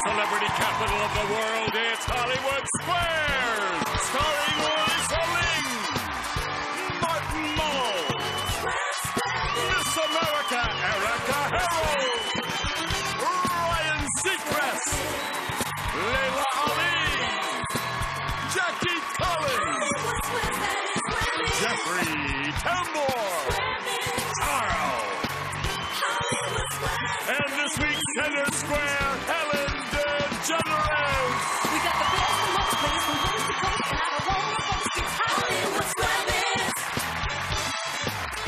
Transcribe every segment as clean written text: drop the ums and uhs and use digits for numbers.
celebrity capital of the world, it's Hollywood Squares! Starring Lisa Ling, Mull, Miss America, Erika, Seacrest, Laila, Tambor, Charo, and this week's center square, DeGeneres. We got the best and most plays from coast to coast, and I don't want to post it's Hollywood Squares.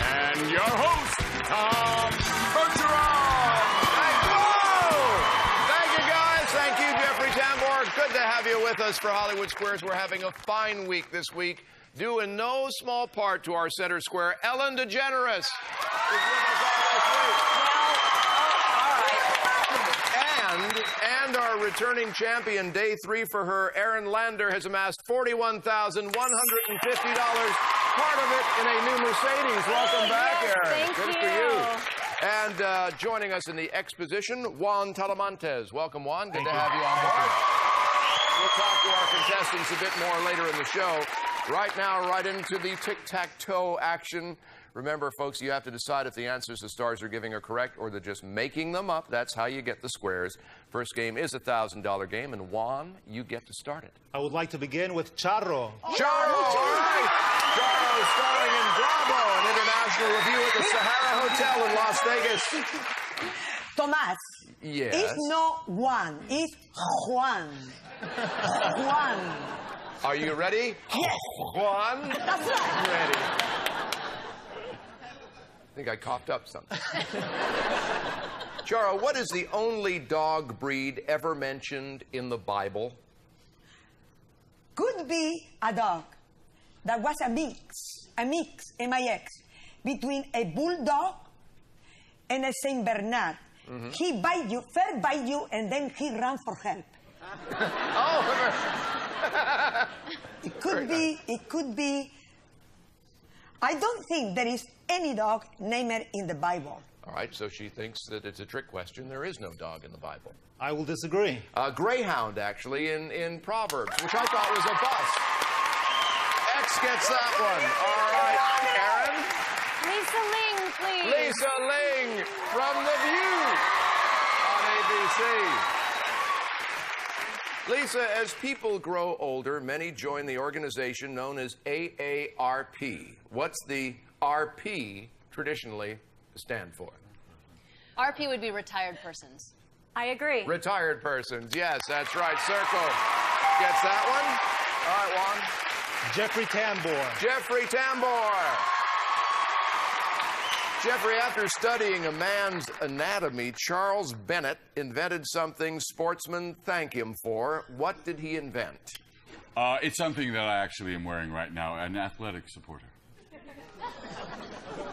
And your host, Charo. Thank you, guys. Thank you, Jeffrey Tambor. Good to have you with us for Hollywood Squares. We're having a fine week this week, due in no small part to our center square, Ellen DeGeneres. Is with us all this week. And our returning champion, day 3 for her, Erin has amassed $41,150, part of it in a new Mercedes. Welcome back, Erin. Thank Good you. for you. And joining us in the exposition, Juan Talamantes. Welcome, Juan. Good to have you on board. We'll talk to our contestants a bit more later in the show. Right now, right into the tic-tac-toe action. Remember, folks, you have to decide if the answers the stars are giving are correct or they're just making them up. That's how you get the squares. First game is a $1,000 game, and Juan, you get to start it. I would like to begin with Charo. Charo, all right. Charo starring in Bravo, an international review at the Sahara Hotel in Las Vegas. Tomás. Yes. It's not Juan, it's Juan. Juan. Are you ready? Yes. Juan? That's right. Ready. I think I coughed up something. Charo, what is the only dog breed ever mentioned in the Bible? Could be a dog that was a mix, M-I-X, between a bulldog and a Saint Bernard. He bite you, first bite you, and then he run for help. Oh, It could be. I don't think there is any dog named in the Bible. all right, so she thinks that it's a trick question. There is no dog in the Bible. I will disagree. Greyhound, actually, in Proverbs, which I thought was a bust. X gets that one. All right, Erin? Lisa Ling, please. Lisa Ling from The View on ABC. Lisa, as people grow older, many join the organization known as AARP. What's the RP traditionally stand for? RP would be retired persons. I agree. Retired persons. Yes, that's right. Circle gets that one. All right, Juan. Jeffrey Tambor. Jeffrey Tambor. Jeffrey, after studying a man's anatomy, Charles Bennett invented something sportsmen thank him for. What did he invent? It's something that I actually am wearing right now, an athletic supporter.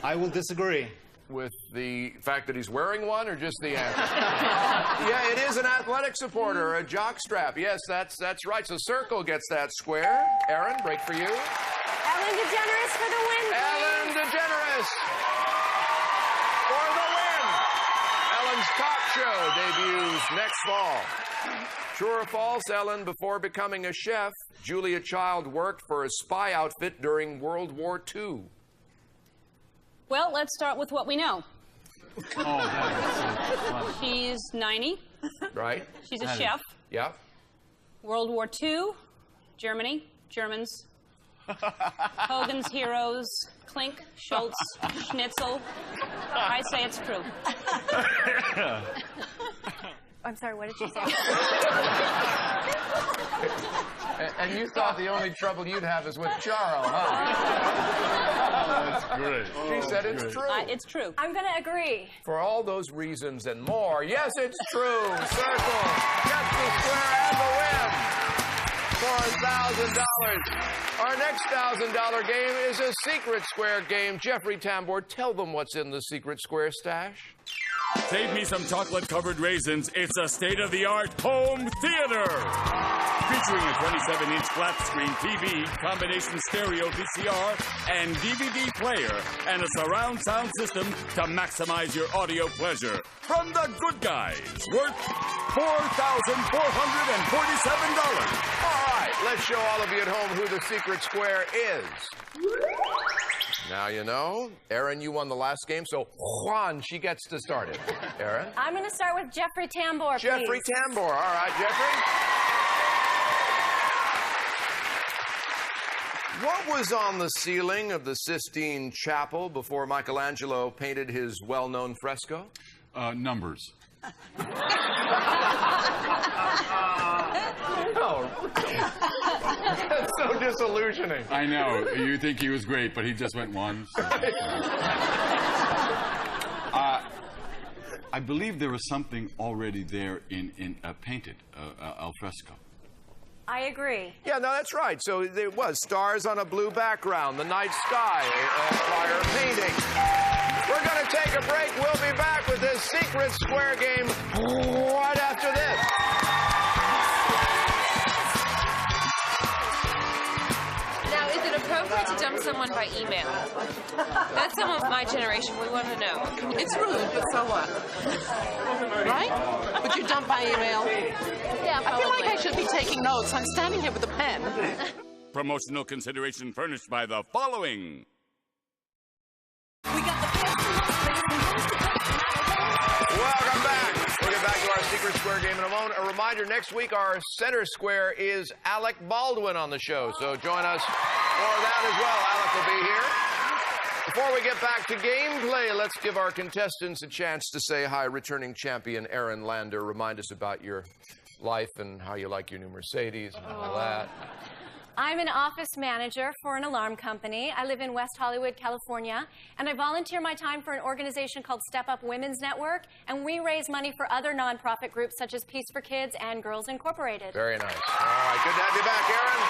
I will disagree. With the fact that he's wearing one, or just the answer? Yeah, it is an athletic supporter, a jock strap. Yes, that's right. So Circle gets that square. Erin, break for you. Ellen DeGeneres for the win, please. Ellen DeGeneres for the win. Ellen's talk show debuts next fall. True or false, Ellen, before becoming a chef, Julia Child worked for a spy outfit during World War II. Well, let's start with what we know. Oh, that is so funny. She's 90. Right? She's a chef. Yeah. World War II, Germany, Germans. Hogan's Heroes, Klink, Schultz, Schnitzel. I say it's true. I'm sorry, what did she say? And you thought the only trouble you'd have is with Charo, huh? That's great. She said it's true. It's true. I'm going to agree. For all those reasons and more, yes, it's true. Circle gets the square and the win for $1,000. Our next $1,000 game is a secret square game. Jeffrey Tambor, tell them what's in the secret square stash. Save me some chocolate-covered raisins. It's a state-of-the-art home theater. Featuring a 27-inch flat-screen TV, combination stereo VCR, and DVD player, and a surround sound system to maximize your audio pleasure. From the good guys, worth $4,447. All right, let's show all of you at home who the secret square is. Now you know. Erin, you won the last game, so Juan, she gets to start it. Erin? I'm going to start with Jeffrey Tambor, Jeffrey please. Tambor. All right, Jeffrey. What was on the ceiling of the Sistine Chapel before Michelangelo painted his well-known fresco? Numbers. Oh, that's so disillusioning. I know. You think he was great, but he just went one. So. I believe there was something already there in painted, al fresco. I agree. Yeah, no, that's right. So there was stars on a blue background, the night sky, prior painting. We're going to take a break. We'll be back with this secret square game right after this. Now, is it appropriate to dump someone by email? That's some of my generation. We want to know. It's rude, but so what? Right? But you dump by email? Yeah, I feel like probably. I should be taking notes. I'm standing here with a pen. Promotional consideration furnished by the following. Welcome back. We'll get back to our secret square game in a moment. A reminder, next week our center square is Alec Baldwin on the show. So join us for that as well. Alec will be here. Before we get back to gameplay, let's give our contestants a chance to say hi. Returning champion Erin Lander, remind us about your life and how you like your new Mercedes and all that. I'm an office manager for an alarm company. I live in West Hollywood, California, and I volunteer my time for an organization called Step Up Women's Network, and we raise money for other nonprofit groups such as Peace for Kids and Girls Incorporated. Very nice. All right, good to have you back, Erin.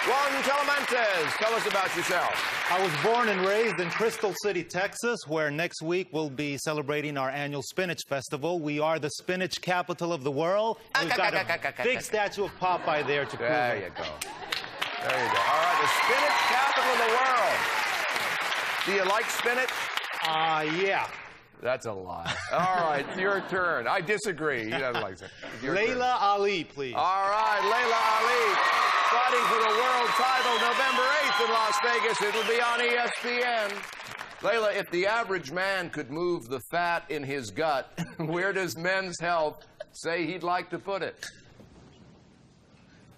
Juan Telemantes, tell us about yourself. I was born and raised in Crystal City, Texas, where next week we'll be celebrating our annual Spinach Festival. We are the spinach capital of the world. We've got a big statue of Popeye there to prove There it. you go. There you go. All right, the spinach capital of the world. Do you like spinach? Yeah. That's a lie. All right, your turn. I disagree. He doesn't like spinach. Your turn. Laila Ali, please. All right, Laila Ali, fighting for the world title November 8th in Las Vegas. It'll be on ESPN. Laila, if the average man could move the fat in his gut, where does Men's Health say he'd like to put it?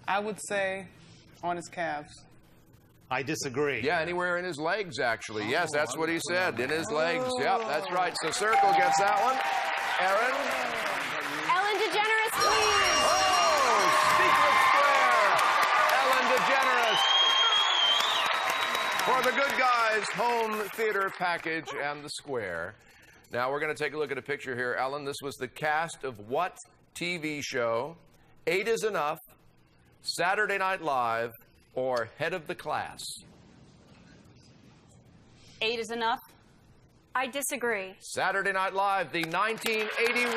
I would say on his calves. I disagree. Yeah, anywhere in his legs, actually. Yes, that's what he said. In his legs. Yep, that's right. So Circle gets that one. Erin? Ellen DeGeneres, please. Oh, secret square. Ellen DeGeneres. For the good guys, home theater package and the square. Now, we're going to take a look at a picture here. Ellen, this was the cast of what TV show? 8 is Enough, Saturday Night Live, or Head of the Class? 8 is Enough. I disagree. Saturday Night Live, the 1981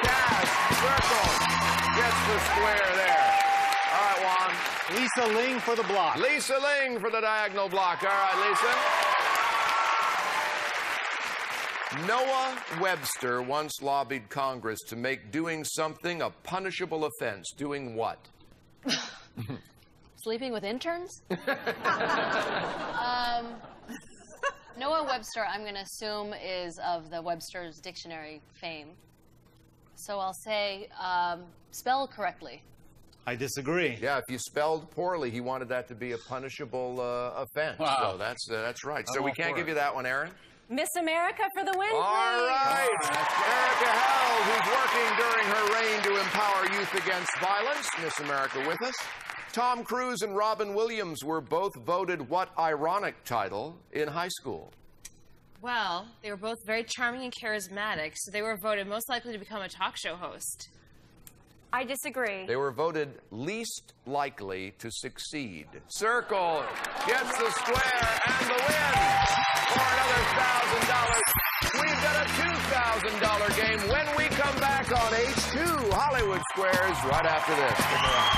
cast. Circle gets the square there. All right, Juan. Lisa Ling for the block. Lisa Ling for the diagonal block. All right, Lisa. Noah Webster once lobbied Congress to make doing something a punishable offense. Doing what? Sleeping with interns? Noah Webster, I'm going to assume, is of the Webster's Dictionary fame. So I'll say spell correctly. I disagree. Yeah, if you spelled poorly, he wanted that to be a punishable offense. Wow. So that's right. So we can't give you that one, Erin. Miss America for the win, All please. right. Erika Held, who's working during her reign to empower youth against violence. Miss America with us. Tom Cruise and Robin Williams were both voted what ironic title in high school? Well, they were both very charming and charismatic, so they were voted most likely to become a talk show host. I disagree. They were voted least likely to succeed. Circle gets the square and the win for another $1,000. We've got a $2,000 game when we come back on H2 Hollywood Squares right after this. Stick around.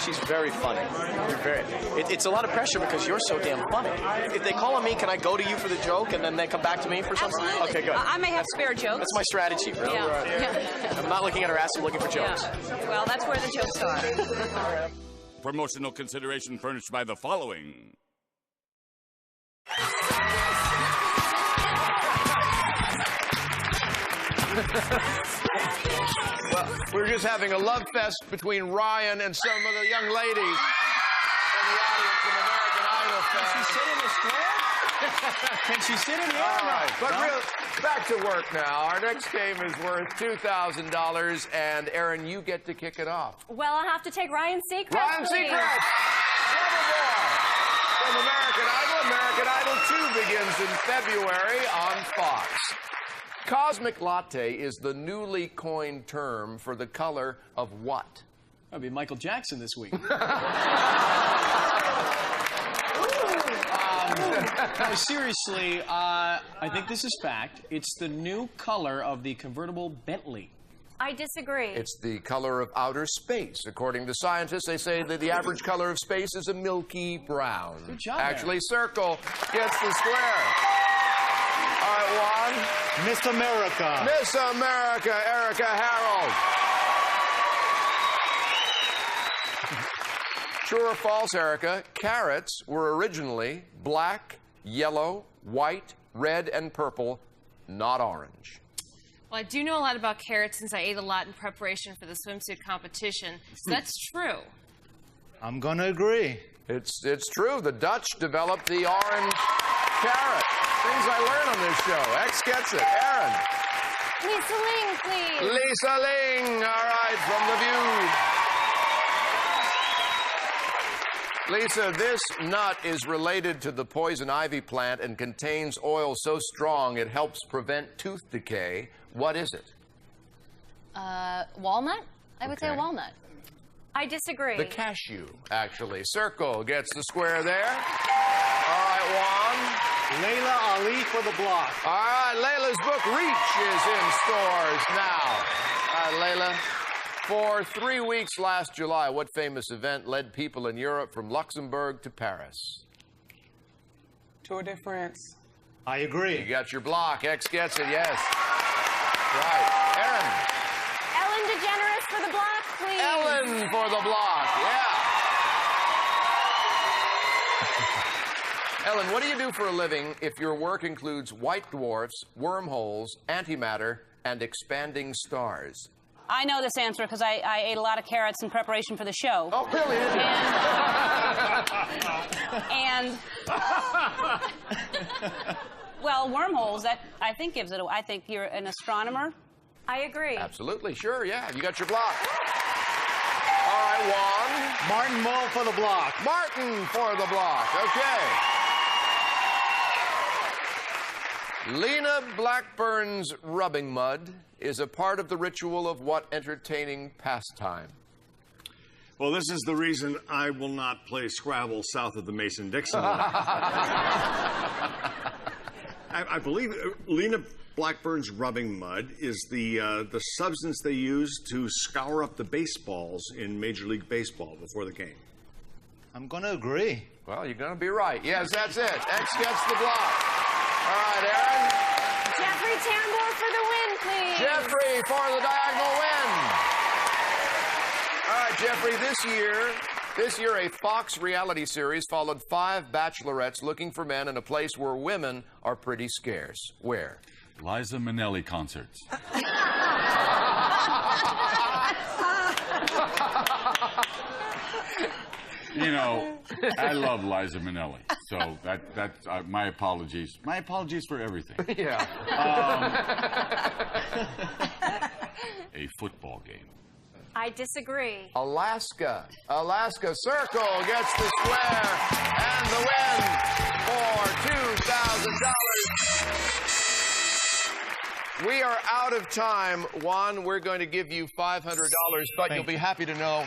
She's very funny. You're very. It's a lot of pressure because you're so damn funny. If they call on me, can I go to you for the joke and then they come back to me for something? Absolutely. Okay, good. I may have spare jokes. That's my strategy, really. Yeah. I'm not looking at her ass, I'm looking for jokes. Yeah. Well, that's where the jokes are. Promotional consideration furnished by the following. Well, we're just having a love fest between Ryan and some of the young ladies in the audience from American Idol fans. Can she sit in the square? Can she sit in the air? All right, but No? real, back to work now. Our next game is worth $2,000, and Erin, you get to kick it off. Well, I'll have to take Ryan Seacrest. Ryan please. Seacrest, from American Idol. American Idol 2 begins in February on Fox. Cosmic latte is the newly coined term for the color of what? That'd be Michael Jackson this week. No, seriously, I think this is fact. It's the new color of the convertible Bentley. I disagree. It's the color of outer space. According to scientists, they say that the average color of space is a milky brown. Good job, Actually, circle gets the square. All right, Juan. Miss America. Miss America, Erika Harold. True or false, Erika? Carrots were originally black, yellow, white, red, and purple, not orange. Well, I do know a lot about carrots since I ate a lot in preparation for the swimsuit competition, so that's true. I'm gonna agree. It's true. The Dutch developed the orange carrot. Things I learn on this show. X gets it. Erin. Lisa Ling, please. Lisa Ling. All right, from The View. Lisa, this nut is related to the poison ivy plant and contains oil so strong it helps prevent tooth decay. What is it? Walnut? I would say a Okay. walnut. I disagree. The cashew, actually. Circle gets the square there. All right, Juan. Laila Ali for the block. All right, Layla's book, Reach, is in stores now. All right, Laila. For 3 weeks last July, what famous event led people in Europe from Luxembourg to Paris? Tour de France. I agree. You got your block. X gets it, yes. Right. Erin. Ellen DeGeneres for the block, please. Ellen for the block, yeah. Ellen, what do you do for a living if your work includes white dwarfs, wormholes, antimatter, and expanding stars? I know this answer because I ate a lot of carrots in preparation for the show. Oh, really? And well, wormholes, that I think gives it away. I think you're an astronomer. I agree. Absolutely, sure, yeah. You got your block. All right, Juan. Martin Mull for the block. Martin for the block, okay. Lena Blackburn's rubbing mud is a part of the ritual of what entertaining pastime? Well, this is the reason I will not play Scrabble south of the Mason-Dixon line. I believe Lena Blackburn's rubbing mud is the substance they use to scour up the baseballs in Major League Baseball before the game. I'm gonna agree. Well, you're gonna be right. Yes, that's it. X gets the block. All right, Erin. Jeffrey Tambor for the win, please. Jeffrey for the diagonal win. All right, Jeffrey, this year a Fox reality series followed 5 bachelorettes looking for men in a place where women are pretty scarce. Where? Liza Minnelli concerts. You know, I love Liza Minnelli, so that's my apologies. My apologies for everything. Yeah. A football game. I disagree. Alaska. Alaska Circle gets the square and the win for $2,000. We are out of time. Juan, we're going to give you $500, but you'll be happy to know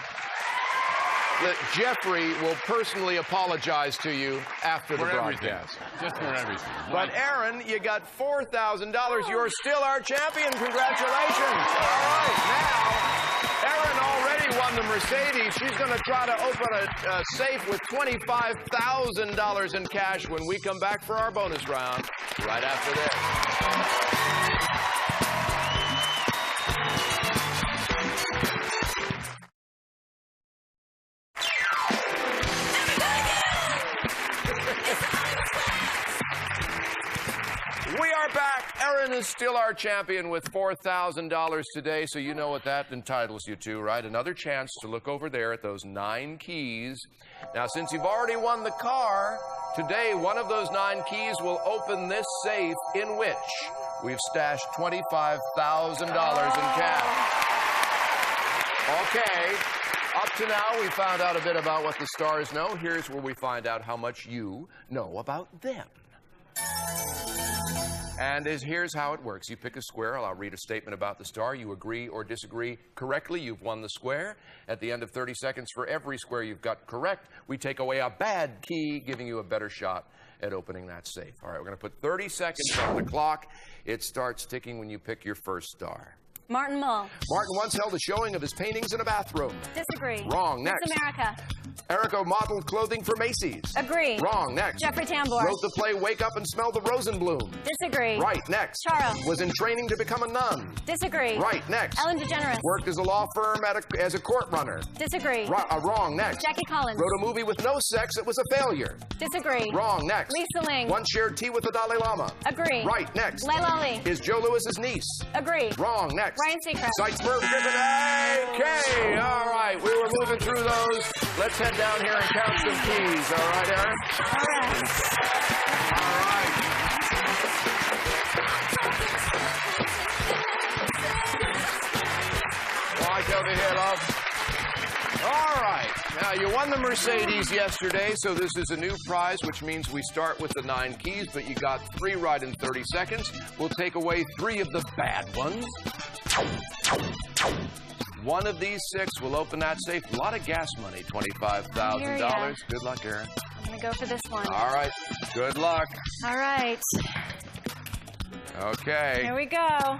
that Jeffrey will personally apologize to you after the broadcast. Just for everything. But Erin, you got $4,000. You're still our champion. Congratulations. All right, now, Erin already already won the Mercedes. She's going to try to open a safe with $25,000 in cash when we come back for our bonus round right after this. We are back. Erin is still our champion with $4,000 today, so you know what that entitles you to, right? Another chance to look over there at those 9 keys. Now, since you've already won the car, today one of those 9 keys will open this safe in which we've stashed $25,000 in cash. Okay. Up to now, we found out a bit about what the stars know. Here's where we find out how much you know about them. And here's how it works. You pick a square. I'll read a statement about the star. You agree or disagree correctly. You've won the square. At the end of 30 seconds, for every square you've got correct, we take away a bad key, giving you a better shot at opening that safe. All right, we're going to put 30 seconds on the clock. It starts ticking when you pick your first star. Martin Mull. Martin once held a showing of his paintings in a bathroom. Disagree. Wrong. Next. Miss America. Erika modeled clothing for Macy's. Agree. Wrong. Next. Jeffrey Tambor. Wrote the play Wake Up and Smell the Rosenbloom. Disagree. Right. Next. Charo. Was in training to become a nun. Disagree. Right. Next. Ellen DeGeneres. Worked as a law firm as a court runner. Disagree. Wrong. Next. Jackie Collins. Wrote a movie with no sex that was a failure. Disagree. Wrong. Next. Lisa Ling. Once shared tea with the Dalai Lama. Agree. Right. Next. Laila. Is Joe Lewis's niece. Agree. Wrong. Next. Ryan Seacrest. Cites Merv Griffin. Okay. All right. We were moving through those. Let's head down here and count some keys. All right, Erin? All right. All right. Watch over here, love. All right. Now, you won the Mercedes yesterday, so this is a new prize, which means we start with the 9 keys, but you got 3 right in 30 seconds. We'll take away 3 of the bad ones. One of these 6 will open that safe. A lot of gas money, $25,000. Good luck, Erin. I'm going to go for this one. All right. Good luck. All right. Okay. Here we go.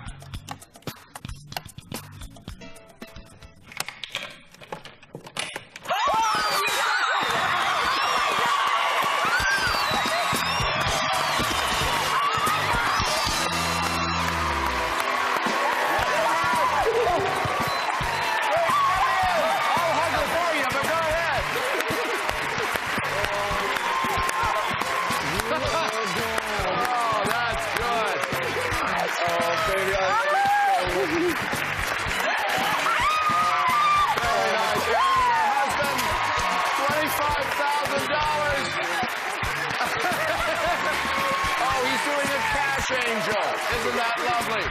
Angel. Isn't that lovely?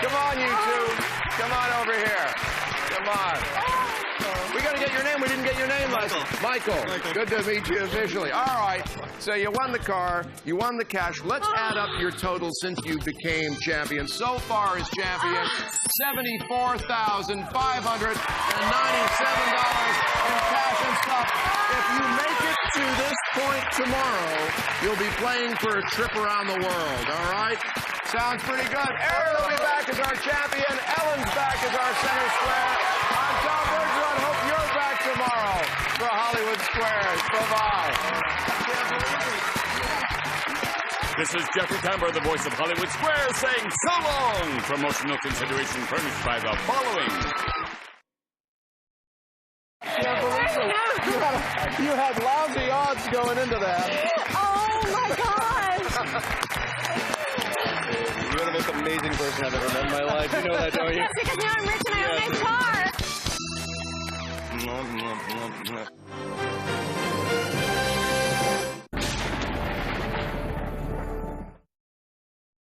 Come on, you two. Come on over here. Come on. We got to get your name. We didn't get your name last time. Michael. Good to meet you officially. All right. So you won the car. You won the cash. Let's add up your total since you became champion. So far as champion, $74,597 in cash and stuff. If you make it to this point tomorrow, you'll be playing for a trip around the world, all right? Sounds pretty good. Erin will be back as our champion. Ellen's back as our center square. I'm Tom Bergeron. Hope you're back tomorrow for Hollywood Squares. Bye-bye. This is Jeffrey Tambor, the voice of Hollywood Squares, saying so long. Promotional consideration furnished by the following. You had lousy odds going into that. Oh, my gosh. You're the most amazing person I've ever met in my life. You know that, don't you? Yes, because now I'm rich and I own a nice car.